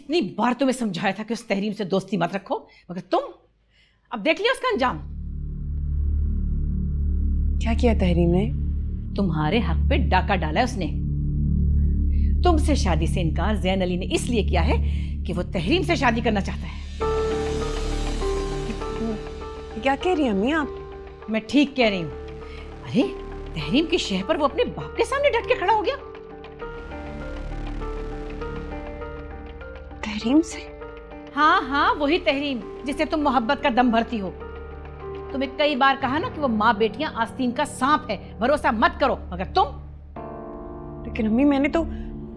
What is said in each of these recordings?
कितनी बार तुम्हें समझाया था कि उस तहरीम से दोस्ती मत रखो, मगर तुम अब देख लिया उसका अंजाम। क्या किया तहरीम ने? तुम्हारे हक पे डाका डाला है उसने। तुमसे शादी से इनकार ज़ैन अली ने इसलिए किया है कि वो तहरीम से शादी करना चाहता है। क्या कह रही हैं अम्मी आप? मैं ठीक कह रही हूँ। अरे तहरीम की शह पर वो अपने बाप के सामने डट के खड़ा हो गया। तहरीम से? हाँ हाँ, वही तहरीम जिससे तुम मोहब्बत का दम भरती हो। तुम्हें कई बार कहा ना कि वो माँ बेटियां आस्तीन का सांप है, भरोसा मत करो, मगर तुम। लेकिन अम्मी मैंने तो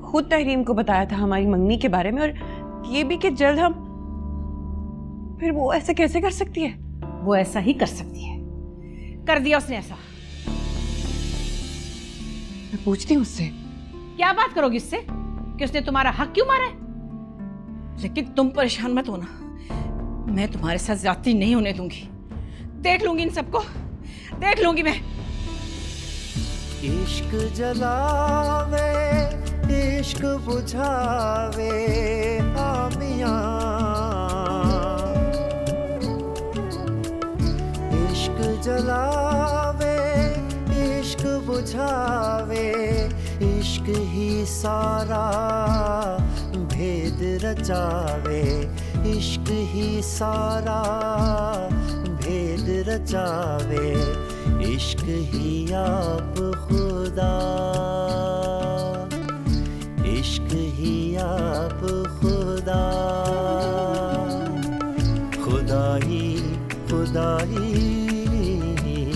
खुद तहरीम को बताया था हमारी मंगनी के बारे में, और ये भी कि जल्द हम। फिर वो ऐसे कैसे कर सकती है? वो ऐसा ही कर सकती है, कर दिया उसने ऐसा। मैं पूछती हूँ उससे। क्या बात करोगी उससे कि उसने तुम्हारा हक क्यों मारा है? लेकिन तुम परेशान मत होना, मैं तुम्हारे साथ ज्यादती नहीं होने दूंगी। देख लूंगी इन सबको, देख लूंगी मैं। इश्क जलावे इश्क बुझावे आमियां, इश्क जलावे इश्क बुझावे, इश्क ही सारा भेद रचावे, इश्क ही सारा भेद रचावे, इश्क ही आप खुदा, इश्क ही आप खुदा, खुदाई खुदाई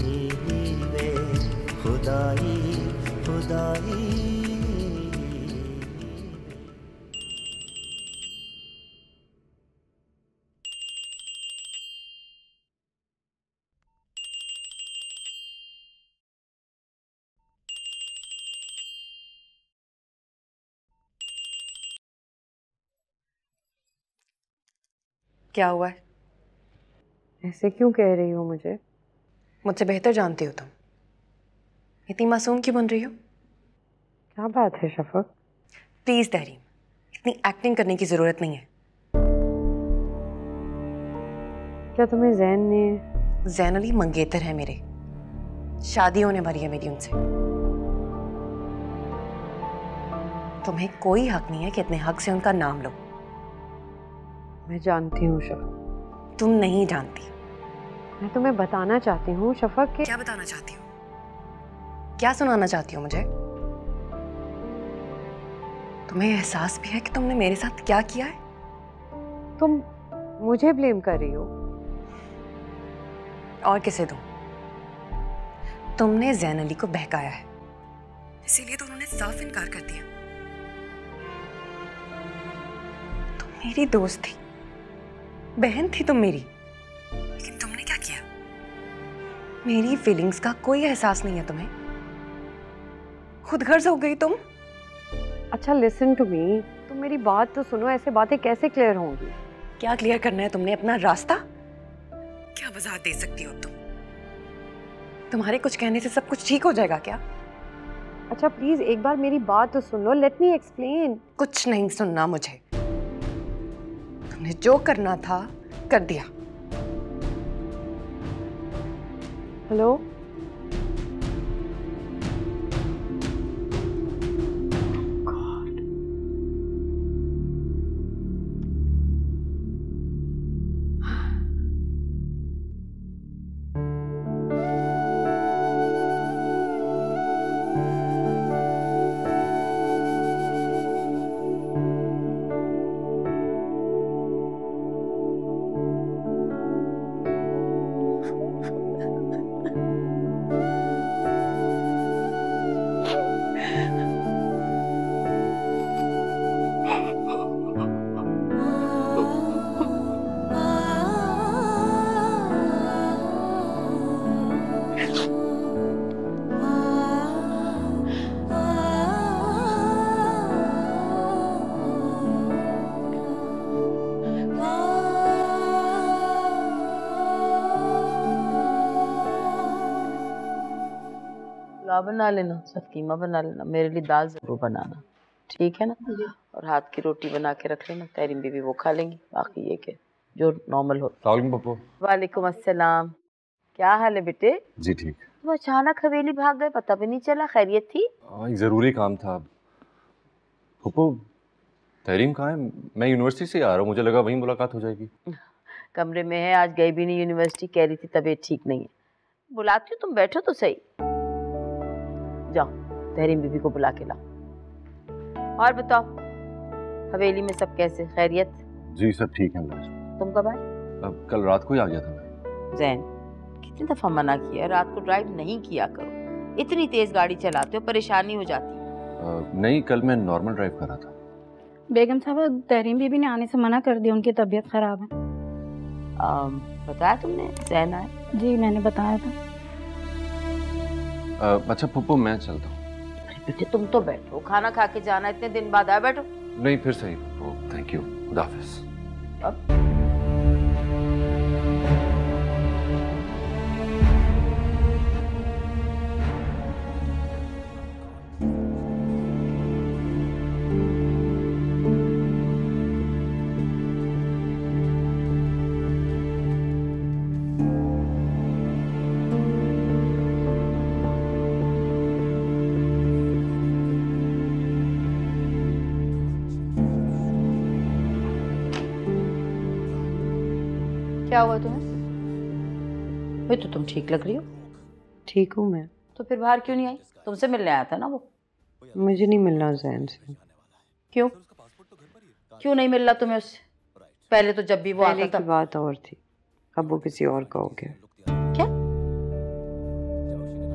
वे खुदाई खुदाई। क्या हुआ है? ऐसे क्यों कह रही हो मुझे? मुझसे बेहतर जानती हो तुम। इतनी मासूम क्यों बन रही हो? क्या बात है शफक? प्लीज तहरीम, इतनी एक्टिंग करने की जरूरत नहीं है। क्या तुम्हें ज़ैन ने? ज़ैन अली मंगेतर है मेरे, शादी होने वाली है मेरी उनसे। तुम्हें कोई हक नहीं है कि इतने हक से उनका नाम लो। मैं जानती हूँ शफक। तुम नहीं जानती। मैं तुम्हें बताना चाहती हूँ शफक के। क्या बताना चाहती हो? क्या सुनाना चाहती हो मुझे? तुम्हें एहसास भी है कि तुमने मेरे साथ क्या किया है? तुम मुझे ब्लेम कर रही हो? और किसे दूं? तुमने ज़ैन अली को बहकाया है, इसीलिए तो उन्होंने साफ इनकार कर दिया। तुम मेरी दोस्त थी, बहन थी तुम मेरी, लेकिन तुमने क्या किया? मेरी फीलिंग्स का कोई एहसास नहीं है तुम्हें। खुद गर्ज हो गई तुम। अच्छा लिसन टू मी, तुम मेरी बात तो सुनो। ऐसे बातें कैसे क्लियर होंगी? क्या क्लियर करना है तुमने? अपना रास्ता? क्या वजाहत दे सकती हो तुम? तुम्हारे कुछ कहने से सब कुछ ठीक हो जाएगा क्या? अच्छा प्लीज एक बार मेरी बात तो सुन लो, लेट मी एक्सप्लेन। कुछ नहीं सुनना मुझे। तुमने जो करना था कर दिया। हेलो, पुलाव बना लेना, सब कीमा बना लेना, मेरे लिए दाल जरूर बनाना। ठीक है ना? और हाथ की रोटी बना के रख लेना, तहरीम बीबी वो खा लेंगी, बाकी ये के जो नॉर्मल हो। पप्पू। वालेकुम अस्सलाम, क्या हाल है बेटे? जी ठीक। तुम अचानक हवेली भाग गए, पता भी नहीं चला, खैरियत थी? एक ज़रूरी काम था। पप्पू तहरीम कहाँ है? मैं यूनिवर्सिटी से आ रहा हूँ, मुझे लगा वहीं मुलाकात हो जाएगी। कमरे में है, आज गई भी नहीं यूनिवर्सिटी, कह रही थी तबीयत ठीक नहीं है। बुलाती हूँ, तुम बैठो तो सही। जाओ तहरीम बीबी को बुला के लाओ। और बताओ हवेली में सब कैसे, खैरियत? जी सब ठीक है। तुम कब आए? अब कल रात को ही आ गया था मैं। जैन, कितनी दफा मना किया रात को ड्राइव नहीं किया करो, इतनी तेज गाड़ी चलाते हो, परेशानी हो जाती है। नहीं, कल मैं नॉर्मल ड्राइव कर रहा था। बेगम साहब, तहरीम बीबी ने आने से मना कर दिया, उनकी तबीयत खराब है। बताया तुमने जैन आए? जी मैंने बताया था। अच्छा पप्पू मैं चलता हूँ। अरे बेटे तुम तो बैठो, खाना खा के जाना, इतने दिन बाद आए, बैठो। नहीं फिर सही पप्पू, थैंक यू, खुदा हाफिज। क्या हुआ तुम्हें? भाई तो तुम ठीक लग रही हो। ठीक हूँ मैं। तो फिर बाहर क्यों नहीं आई? तुमसे मिलने आया था ना वो। मुझे नहीं मिलना जैन से। क्यों? क्यों नहीं मिल रहा तुम्हें उससे? पहले तो जब भी वो पहले आता की था। बात और थी, अब वो किसी और का हो गया। क्या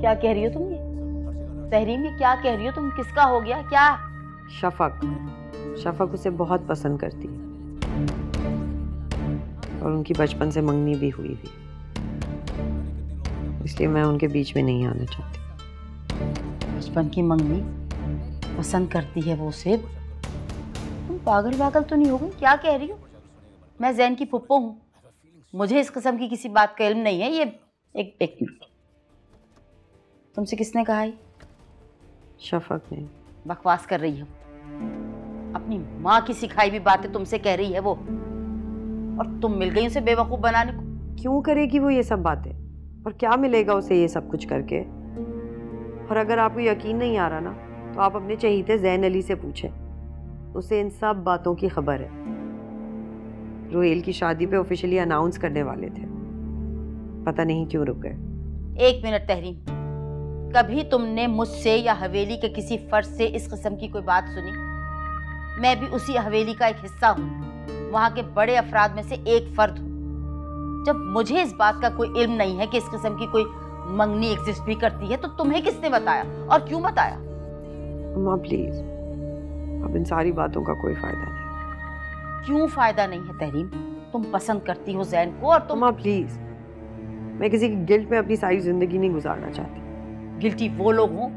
क्या कह रही हो तुम? ये तहरीम, ये क्या कह रही हो तुम? किसका हो गया क्या? शफक उसे बहुत पसंद करती है और उनकी बचपन से मंगनी भी हुई थी, इसलिए मैं उनके बीच में नहीं आना चाहती। बचपन की मंगनी पसंद करती है वो उसे? तुम पागल तो नहीं हो गई? क्या कह रही हो? मैं जैन की फुप्पो हूँ, मुझे इस किस्म की किसी बात का इल्म नहीं है। ये एक मिनट, तुमसे किसने कहा है? शफक ने। बकवास कर रही हो, अपनी माँ की सिखाई हुई बातें तुमसे कह रही है वो, और तुम मिल गई उसे बेवकूफ बनाने को। क्यों करेगी वो ये सब बातें, और क्या मिलेगा उसे ये सब कुछ करके? और अगर आपको यकीन नहीं आ रहा ना, तो आप अपने चहीते जैन अली से पूछें, उसे इन सब बातों की खबर है। रोहेल की शादी पे ऑफिशियली अनाउंस करने वाले थे, पता नहीं क्यों रुक गए। एक मिनट तहरीम, कभी तुमने मुझसे या हवेली के किसी फर्द से इस किस्म की कोई बात सुनी? मैं भी उसी हवेली का एक हिस्सा हूँ, वहाँ के बड़े अफराद में से एक फर्द हूँ। जब मुझे इस बात का कोई इल्म नहीं है कि इस किस्म की कोई मंगनी एग्जिस्ट भी करती है, तो तुम्हें किसने बताया और क्यों बताया? अम्मा प्लीज, अब इन सारी बातों का कोई फायदा नहीं। क्यों फायदा नहीं है तहरीम? तुम पसंद करती हो जैन को, और तुम। अम्मा प्लीज, मैं किसी की गिल्ट में अपनी सारी जिंदगी नहीं गुजारना चाहती। गिल्टी वो लोग हों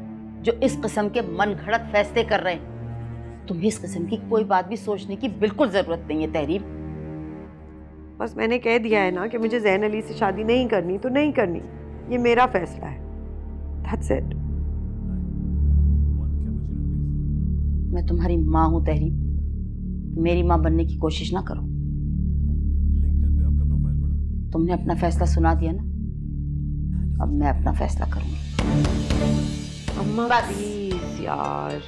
जो इस किस्म के मनगढ़ंत फैसले कर रहे हैं। तुम्हें इस किस्म की कोई बात भी सोचने की बिल्कुल जरूरत नहीं है तहरीम। बस मैंने कह दिया है ना कि मुझे जैन अली से शादी नहीं करनी तो नहीं करनी, ये मेरा फैसला है। That's it. मैं तुम्हारी माँ हूं तहरीम, मेरी माँ बनने की कोशिश ना करो। तुमने अपना फैसला सुना दिया ना, अब मैं अपना फैसला करूंगी। अम्मा बस। प्लीज यार।